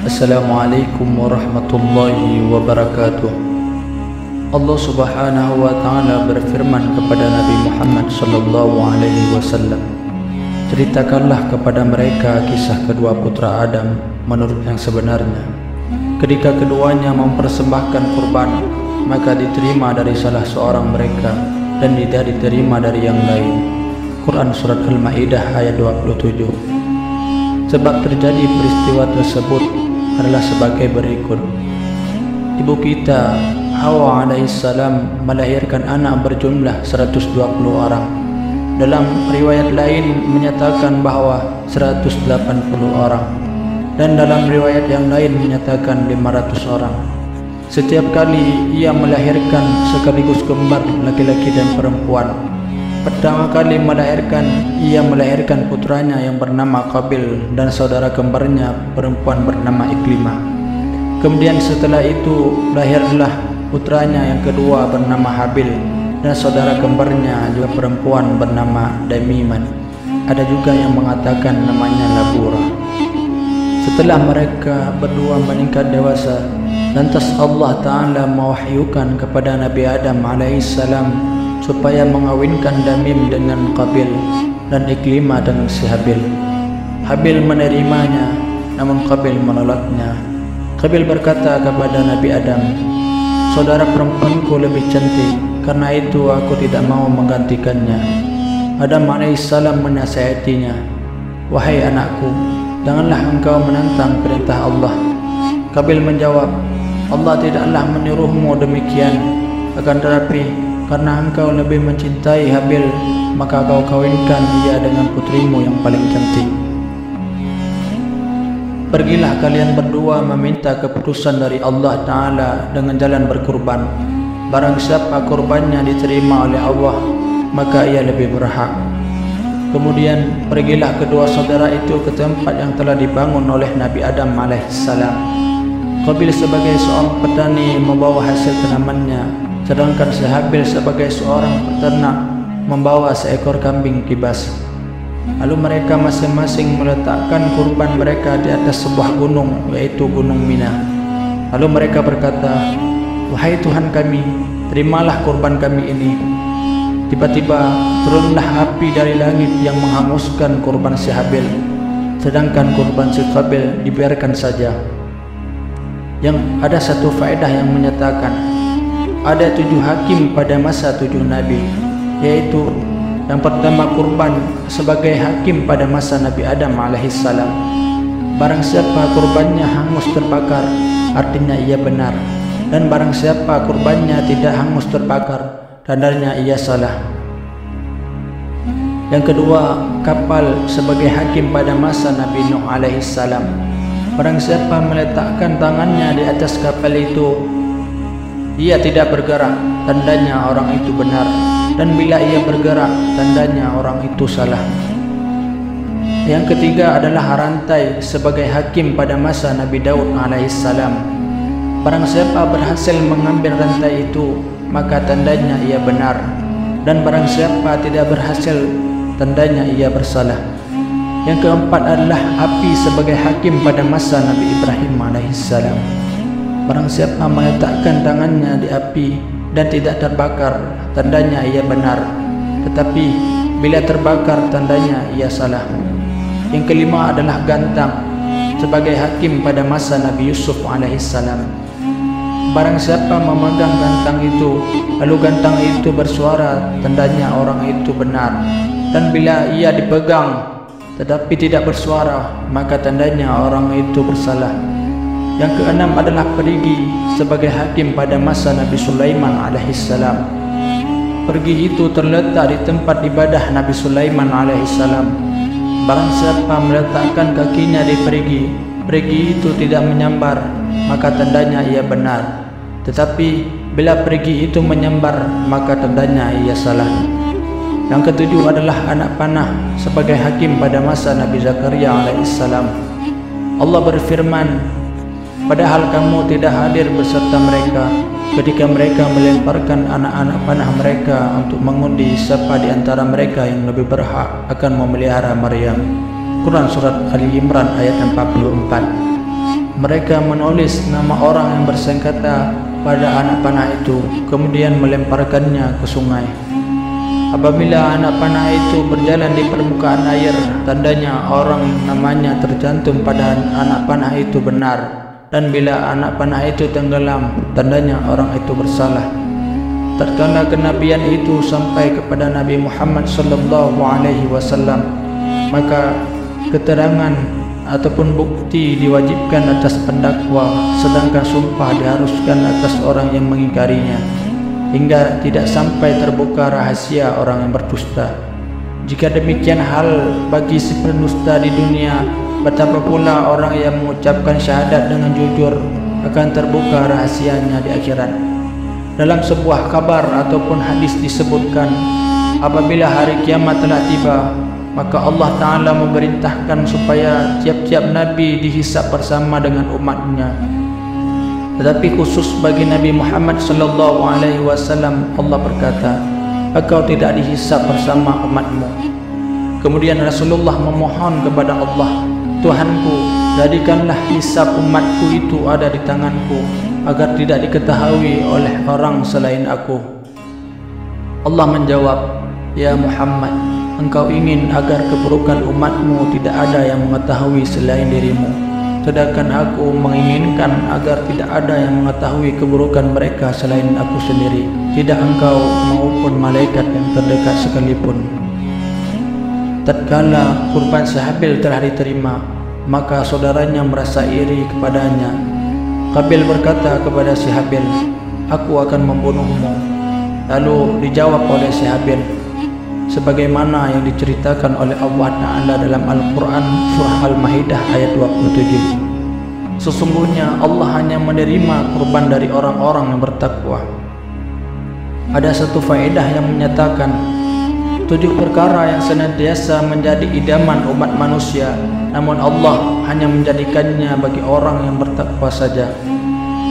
Assalamualaikum warahmatullahi wabarakatuh. Allah Subhanahu wa taala berfirman kepada Nabi Muhammad sallallahu alaihi wasallam, ceritakanlah kepada mereka kisah kedua putra Adam menurut yang sebenarnya. Ketika keduanya mempersembahkan kurban, maka diterima dari salah seorang mereka dan tidak diterima dari yang lain. Quran Surat Al-Ma'idah ayat 27. Sebab terjadi peristiwa tersebut adalah sebagai berikut. Ibu kita Hawa alaihissalam melahirkan anak berjumlah 120 orang. Dalam riwayat lain menyatakan bahwa 180 orang, dan dalam riwayat yang lain menyatakan 500 orang. Setiap kali ia melahirkan sekaligus kembar laki-laki dan perempuan. Pertama kali ia melahirkan putranya yang bernama Qabil dan saudara kembarnya perempuan bernama Iklimah. Kemudian setelah itu lahirlah putranya yang kedua bernama Habil dan saudara kembarnya juga perempuan bernama Damiman. Ada juga yang mengatakan namanya Labura. Setelah mereka berdua meningkat dewasa, lantas Allah Ta'ala mewahyukan kepada Nabi Adam alaihissalam supaya mengawinkan Damim dengan Qabil dan Iklimah dengan si Habil. Habil menerimanya, namun Qabil menolaknya. Qabil berkata kepada Nabi Adam, saudara perempuanku lebih cantik, karena itu aku tidak mau menggantikannya. Adam alaihissalam menasihatinya, wahai anakku, janganlah engkau menentang perintah Allah. Qabil menjawab, Allah tidaklah menyuruhmu demikian, akan tetapi karena engkau lebih mencintai Habil, maka kau kawinkan ia dengan putrimu yang paling cantik. Pergilah kalian berdua meminta keputusan dari Allah Ta'ala dengan jalan berkurban. Barang siapa kurbannya diterima oleh Allah, maka ia lebih berhak. Kemudian pergilah kedua saudara itu ke tempat yang telah dibangun oleh Nabi Adam alaihissalam. Qabil sebagai seorang petani membawa hasil tanamannya, sedangkan si Habil sebagai seorang peternak membawa seekor kambing kibas. Lalu mereka masing-masing meletakkan kurban mereka di atas sebuah gunung, yaitu Gunung Mina. Lalu mereka berkata, wahai Tuhan kami, terimalah kurban kami ini. Tiba-tiba turunlah api dari langit yang menghanguskan kurban si Habil, sedangkan kurban si Qabil dibiarkan saja. Yang ada satu faedah yang menyatakan ada 7 hakim pada masa 7 nabi, yaitu yang pertama kurban sebagai hakim pada masa Nabi Adam alaihissalam. Barang siapa kurbannya hangus terbakar, artinya ia benar, dan barang siapa kurbannya tidak hangus terbakar, tandanya ia salah. Yang kedua, kapal sebagai hakim pada masa Nabi Nuh alaihissalam. Barang siapa meletakkan tangannya di atas kapal itu, ia tidak bergerak, tandanya orang itu benar, dan bila ia bergerak, tandanya orang itu salah. Yang ketiga adalah rantai sebagai hakim pada masa Nabi Daud alaihissalam. Barang siapa berhasil mengambil rantai itu, maka tandanya ia benar, dan barang siapa tidak berhasil, tandanya ia bersalah. Yang keempat adalah api sebagai hakim pada masa Nabi Ibrahim alaihissalam. Barang siapa meletakkan tangannya di api dan tidak terbakar, tandanya ia benar, tetapi bila terbakar, tandanya ia salah. Yang kelima adalah gantang sebagai hakim pada masa Nabi Yusuf alaihissalam. Barang siapa memegang gantang itu, lalu gantang itu bersuara, tandanya orang itu benar, dan bila ia dipegang tetapi tidak bersuara, maka tandanya orang itu bersalah. Yang keenam adalah perigi sebagai hakim pada masa Nabi Sulaiman alaihissalam. Perigi itu terletak di tempat ibadah Nabi Sulaiman alaihissalam. Barang siapa meletakkan kakinya di perigi itu tidak menyambar, maka tandanya ia benar. Tetapi bila perigi itu menyambar, maka tandanya ia salah. Yang ketujuh adalah anak panah sebagai hakim pada masa Nabi Zakaria alaihissalam. Allah berfirman, padahal kamu tidak hadir beserta mereka, ketika mereka melemparkan anak-anak panah mereka untuk mengundi siapa di antara mereka yang lebih berhak akan memelihara Maryam. Quran Surat Ali Imran ayat 44. Mereka menulis nama orang yang bersengketa pada anak panah itu, kemudian melemparkannya ke sungai. Apabila anak panah itu berjalan di permukaan air, tandanya orang namanya tercantum pada anak panah itu benar. Dan bila anak panah itu tenggelam, tandanya orang itu bersalah. Tatkala kenabian itu sampai kepada Nabi Muhammad SAW, maka keterangan ataupun bukti diwajibkan atas pendakwa, sedangkan sumpah diharuskan atas orang yang mengingkarinya, hingga tidak sampai terbuka rahasia orang yang berdusta. Jika demikian hal bagi si pendusta di dunia, betapa pula orang yang mengucapkan syahadat dengan jujur akan terbuka rahasianya di akhirat. Dalam sebuah kabar ataupun hadis disebutkan, apabila hari kiamat telah tiba, maka Allah Ta'ala memerintahkan supaya tiap-tiap Nabi dihisab bersama dengan umatnya. Tetapi khusus bagi Nabi Muhammad SAW, Allah berkata, engkau tidak dihisab bersama umatmu. Kemudian Rasulullah memohon kepada Allah, Tuhanku, jadikanlah hisab umatku itu ada di tanganku, agar tidak diketahui oleh orang selain aku. Allah menjawab, ya Muhammad, engkau ingin agar keburukan umatmu tidak ada yang mengetahui selain dirimu, sedangkan aku menginginkan agar tidak ada yang mengetahui keburukan mereka selain aku sendiri, tidak engkau maupun malaikat yang terdekat sekalipun. Tatkala kurban si Habil telah diterima, maka saudaranya merasa iri kepadanya. Qabil berkata kepada si Habil, aku akan membunuhmu. Lalu dijawab oleh si Habil, sebagaimana yang diceritakan oleh Allah Ta'ala dalam Al-Quran Surah Al-Ma'idah ayat 27. Sesungguhnya Allah hanya menerima kurban dari orang-orang yang bertakwa. Ada satu faedah yang menyatakan 7 perkara yang senantiasa menjadi idaman umat manusia, namun Allah hanya menjadikannya bagi orang yang bertakwa saja.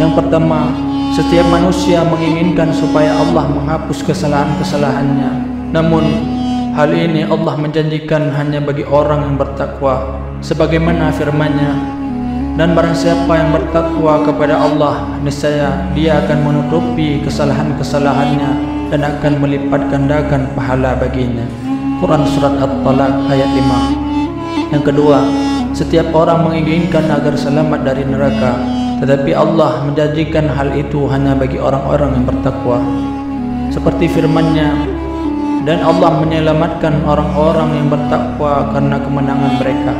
Yang pertama, setiap manusia menginginkan supaya Allah menghapus kesalahan-kesalahannya, namun hal ini Allah menjanjikan hanya bagi orang yang bertakwa, sebagaimana firman-Nya, dan barang siapa yang bertakwa kepada Allah, niscaya dia akan menutupi kesalahan-kesalahannya dan akan melipat gandakan pahala baginya. Quran Surat At-Talaq ayat 5. Yang kedua, setiap orang menginginkan agar selamat dari neraka, tetapi Allah menjanjikan hal itu hanya bagi orang-orang yang bertakwa. Seperti firman-Nya, dan Allah menyelamatkan orang-orang yang bertakwa karena kemenangan mereka.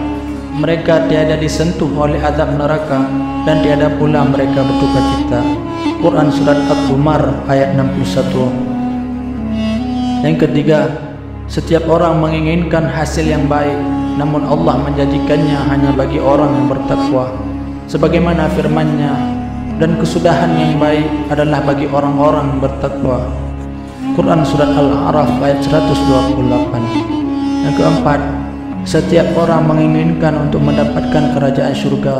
Mereka tiada disentuh oleh azab neraka, dan tiada pula mereka berduka cita. Quran Surat At-Zumar ayat 61. Yang ketiga, setiap orang menginginkan hasil yang baik, namun Allah menjanjikannya hanya bagi orang yang bertakwa. Sebagaimana firman-Nya, dan kesudahan yang baik adalah bagi orang-orang yang bertakwa. Quran Surat Al-A'raf ayat 128. Yang keempat, setiap orang menginginkan untuk mendapatkan kerajaan surga,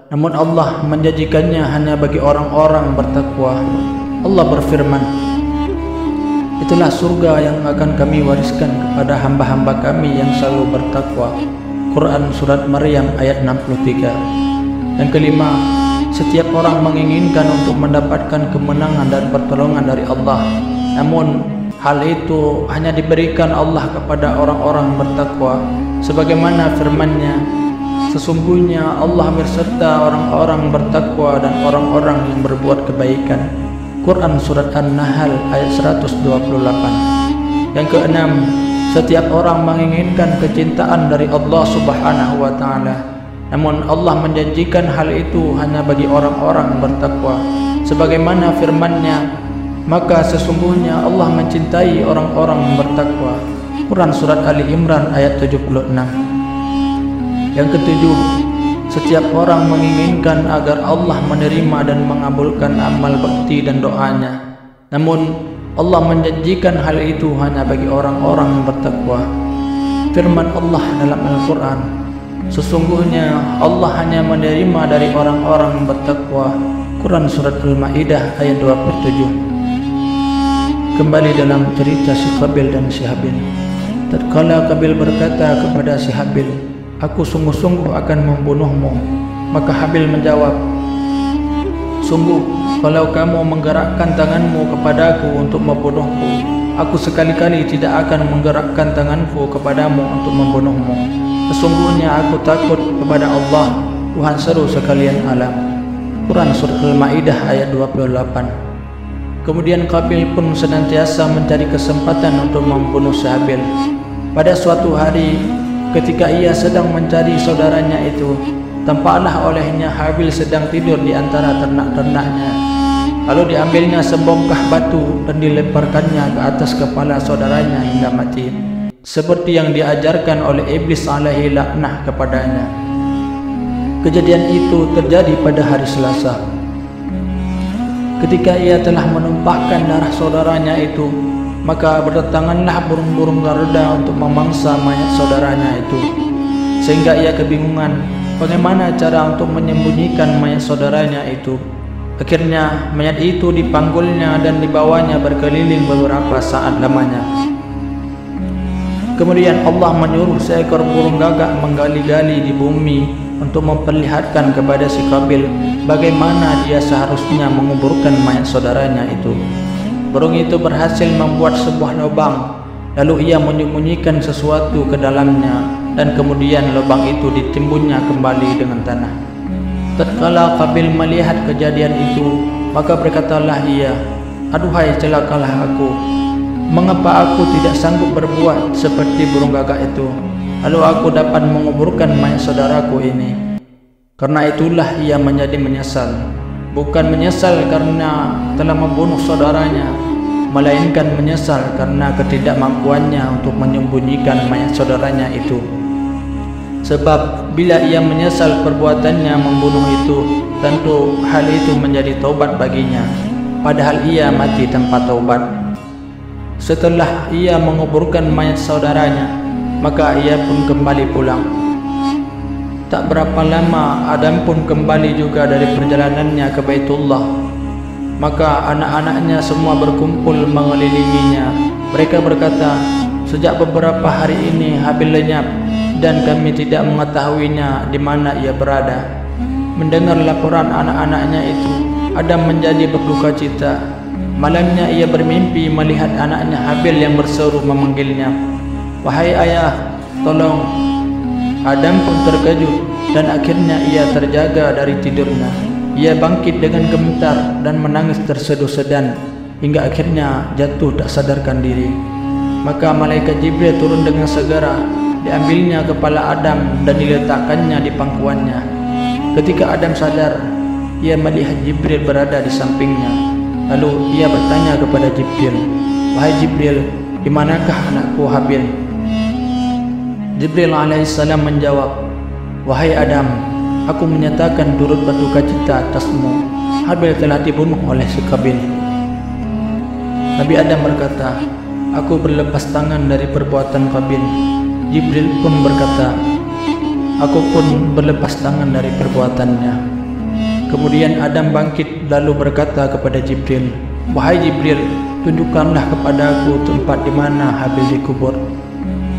namun Allah menjanjikannya hanya bagi orang-orang yang bertakwa. Allah berfirman, itulah surga yang akan kami wariskan kepada hamba-hamba kami yang selalu bertakwa. Quran Surat Maryam ayat 63. Yang kelima, setiap orang menginginkan untuk mendapatkan kemenangan dan pertolongan dari Allah, namun hal itu hanya diberikan Allah kepada orang-orang bertakwa. Sebagaimana firman-Nya, sesungguhnya Allah berserta orang-orang bertakwa dan orang-orang yang berbuat kebaikan. Quran Surat An-Nahl ayat 128. Yang keenam, setiap orang menginginkan kecintaan dari Allah Subhanahu wa Ta'ala, namun Allah menjanjikan hal itu hanya bagi orang-orang bertakwa. Sebagaimana firman-Nya, maka sesungguhnya Allah mencintai orang-orang yang bertakwa. Quran Surat Ali Imran ayat 76. Yang ketujuh, setiap orang menginginkan agar Allah menerima dan mengabulkan amal bakti dan doanya, namun Allah menjanjikan hal itu hanya bagi orang-orang yang bertakwa. Firman Allah dalam Al-Quran, sesungguhnya Allah hanya menerima dari orang-orang yang bertakwa, Quran Surat Al-Ma'idah ayat 27. Kembali dalam cerita si Qabil dan si Habil. Tatkala Qabil berkata kepada si Habil, "Aku sungguh-sungguh akan membunuhmu." Maka Habil menjawab, "Sungguh, kalau kamu menggerakkan tanganmu kepadaku untuk membunuhku, aku sekali-kali tidak akan menggerakkan tanganku kepadamu untuk membunuhmu. Sesungguhnya aku takut kepada Allah, Tuhan seru sekalian alam." Quran Surat Al-Ma'idah ayat 28. Kemudian Qabil pun senantiasa mencari kesempatan untuk membunuh si Habil. Pada suatu hari, ketika ia sedang mencari saudaranya itu, tampaklah olehnya Habil sedang tidur di antara ternak-ternaknya. Lalu diambilnya sebongkah batu dan dilemparkannya ke atas kepala saudaranya hingga mati, seperti yang diajarkan oleh iblis alaihi laknah kepadanya. Kejadian itu terjadi pada hari Selasa. Ketika ia telah menumpahkan darah saudaranya itu, maka berdatanganlah burung-burung Garuda untuk memangsa mayat saudaranya itu, sehingga ia kebingungan bagaimana cara untuk menyembunyikan mayat saudaranya itu. Akhirnya mayat itu dipanggulnya dan dibawanya berkeliling beberapa saat lamanya. Kemudian Allah menyuruh seekor burung gagak menggali-gali di bumi untuk memperlihatkan kepada si Qabil bagaimana dia seharusnya menguburkan mayat saudaranya itu. Burung itu berhasil membuat sebuah lubang, lalu ia menyembunyikan sesuatu ke dalamnya, dan kemudian lubang itu ditimbunnya kembali dengan tanah. Tatkala Qabil melihat kejadian itu, maka berkatalah ia, "Aduhai, celakalah aku. Mengapa aku tidak sanggup berbuat seperti burung gagak itu? Lalu aku dapat menguburkan mayat saudaraku ini." Karena itulah ia menjadi menyesal. Bukan menyesal karena telah membunuh saudaranya, melainkan menyesal karena ketidakmampuannya untuk menyembunyikan mayat saudaranya itu. Sebab bila ia menyesal perbuatannya membunuh itu, tentu hal itu menjadi taubat baginya, padahal ia mati tanpa taubat. Setelah ia menguburkan mayat saudaranya, maka ia pun kembali pulang. Tak berapa lama Adam pun kembali juga dari perjalanannya ke Baitullah. Maka anak-anaknya semua berkumpul mengelilinginya. Mereka berkata, "Sejak beberapa hari ini Habil lenyap dan kami tidak mengetahuinya di mana ia berada." Mendengar laporan anak-anaknya itu, Adam menjadi berduka cita. Malamnya ia bermimpi melihat anaknya Habil yang berseru memanggilnya, "Wahai ayah, tolong." Adam pun terkejut dan akhirnya ia terjaga dari tidurnya. Ia bangkit dengan gemetar dan menangis terseduh-sedan hingga akhirnya jatuh tak sadarkan diri. Maka malaikat Jibril turun dengan segera, diambilnya kepala Adam dan diletakkannya di pangkuannya. Ketika Adam sadar, ia melihat Jibril berada di sampingnya. Lalu ia bertanya kepada Jibril, "Wahai Jibril, di manakah anakku Habil?" Jibril alaihissalam menjawab, "Wahai Adam, aku menyatakan turut berduka cita atasmu. Habil telah dibunuh oleh si Qabil." Nabi Adam berkata, "Aku berlepas tangan dari perbuatan Qabil." Jibril pun berkata, "Aku pun berlepas tangan dari perbuatannya." Kemudian Adam bangkit lalu berkata kepada Jibril, "Wahai Jibril, tunjukkanlah kepadaku tempat di mana Habil dikubur."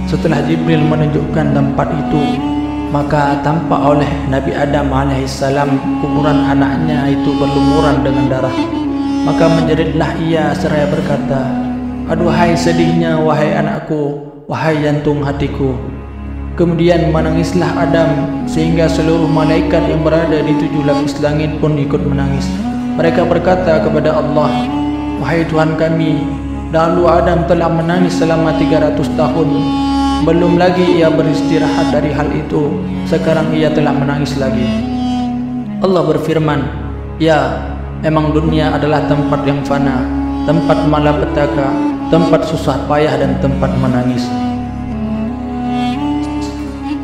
Setelah Jibril menunjukkan tempat itu, maka tampak oleh Nabi Adam alaihissalam kuburan anaknya itu berlumuran dengan darah. Maka menjeritlah ia seraya berkata, "Aduhai sedihnya wahai anakku, wahai jantung hatiku." Kemudian menangislah Adam sehingga seluruh malaikat yang berada di 7 lapis langit pun ikut menangis. Mereka berkata kepada Allah, "Wahai Tuhan kami, dahulu Adam telah menangis selama 300 tahun. Belum lagi ia beristirahat dari hal itu, sekarang ia telah menangis lagi." Allah berfirman, "Ya, memang dunia adalah tempat yang fana, tempat malapetaka, tempat susah payah dan tempat menangis."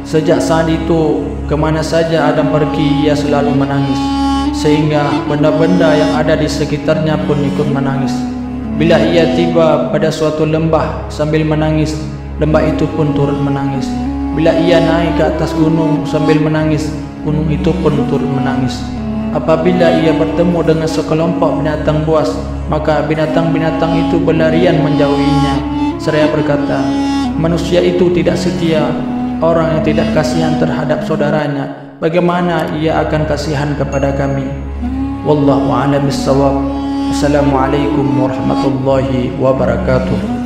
Sejak saat itu, kemana saja Adam pergi ia selalu menangis, sehingga benda-benda yang ada di sekitarnya pun ikut menangis. Bila ia tiba pada suatu lembah sambil menangis, lembah itu pun turut menangis. Bila ia naik ke atas gunung sambil menangis, gunung itu pun turut menangis. Apabila ia bertemu dengan sekelompok binatang buas, maka binatang-binatang itu berlarian menjauhinya. Seraya berkata, manusia itu tidak setia. Orang yang tidak kasihan terhadap saudaranya, bagaimana ia akan kasihan kepada kami? Wallahu a'lam bissawab. Assalamualaikum warahmatullahi wabarakatuh.